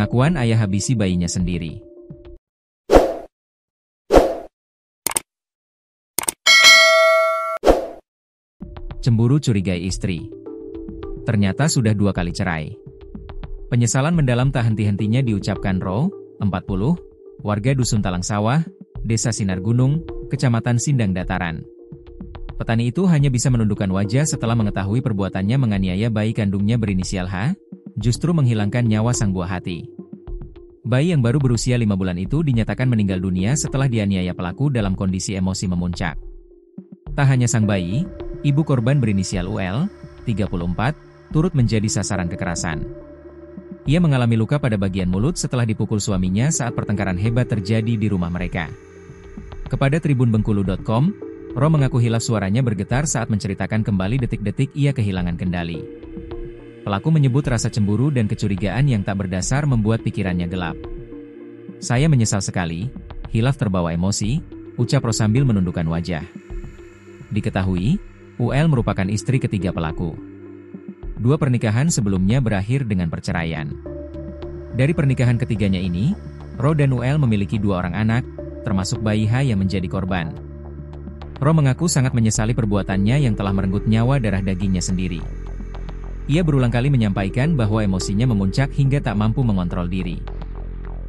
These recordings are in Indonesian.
Pengakuan ayah habisi bayinya sendiri. Cemburu curigai istri. Ternyata sudah 2 kali cerai. Penyesalan mendalam tak henti-hentinya diucapkan Ro, 40, warga Dusun Talang Sawah, Desa Sinar Gunung, Kecamatan Sindang Dataran. Petani itu hanya bisa menundukkan wajah setelah mengetahui perbuatannya menganiaya bayi kandungnya berinisial H, justru menghilangkan nyawa sang buah hati. Bayi yang baru berusia 5 bulan itu dinyatakan meninggal dunia setelah dianiaya pelaku dalam kondisi emosi memuncak. Tak hanya sang bayi, ibu korban berinisial UL, 34, turut menjadi sasaran kekerasan. Ia mengalami luka pada bagian mulut setelah dipukul suaminya saat pertengkaran hebat terjadi di rumah mereka. Kepada tribunbengkulu.com, Ro mengaku hilaf suaranya bergetar saat menceritakan kembali detik-detik ia kehilangan kendali. Pelaku menyebut rasa cemburu dan kecurigaan yang tak berdasar membuat pikirannya gelap. "Saya menyesal sekali, hilaf terbawa emosi," ucap Ro sambil menundukkan wajah. Diketahui, UL merupakan istri ketiga pelaku. 2 pernikahan sebelumnya berakhir dengan perceraian. Dari pernikahan ketiganya ini, Ro dan UL memiliki 2 orang anak, termasuk bayi H yang menjadi korban. Ro mengaku sangat menyesali perbuatannya yang telah merenggut nyawa darah dagingnya sendiri. Ia berulang kali menyampaikan bahwa emosinya memuncak hingga tak mampu mengontrol diri.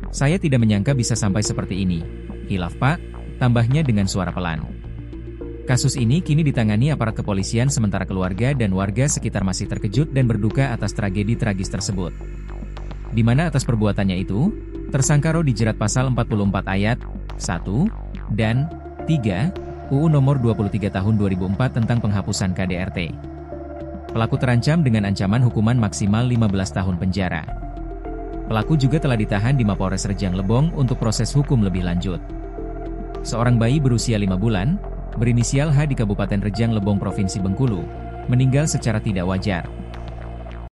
"Saya tidak menyangka bisa sampai seperti ini. Hilaf Pak," tambahnya dengan suara pelan. Kasus ini kini ditangani aparat kepolisian sementara keluarga dan warga sekitar masih terkejut dan berduka atas tragedi tragis tersebut. Di mana atas perbuatannya itu, tersangka Ro dijerat pasal 44 ayat 1 dan 3 UU Nomor 23 Tahun 2004 tentang penghapusan KDRT. Pelaku terancam dengan ancaman hukuman maksimal 15 tahun penjara. Pelaku juga telah ditahan di Mapolres Rejang Lebong untuk proses hukum lebih lanjut. Seorang bayi berusia 5 bulan, berinisial H di Kabupaten Rejang Lebong Provinsi Bengkulu, meninggal secara tidak wajar.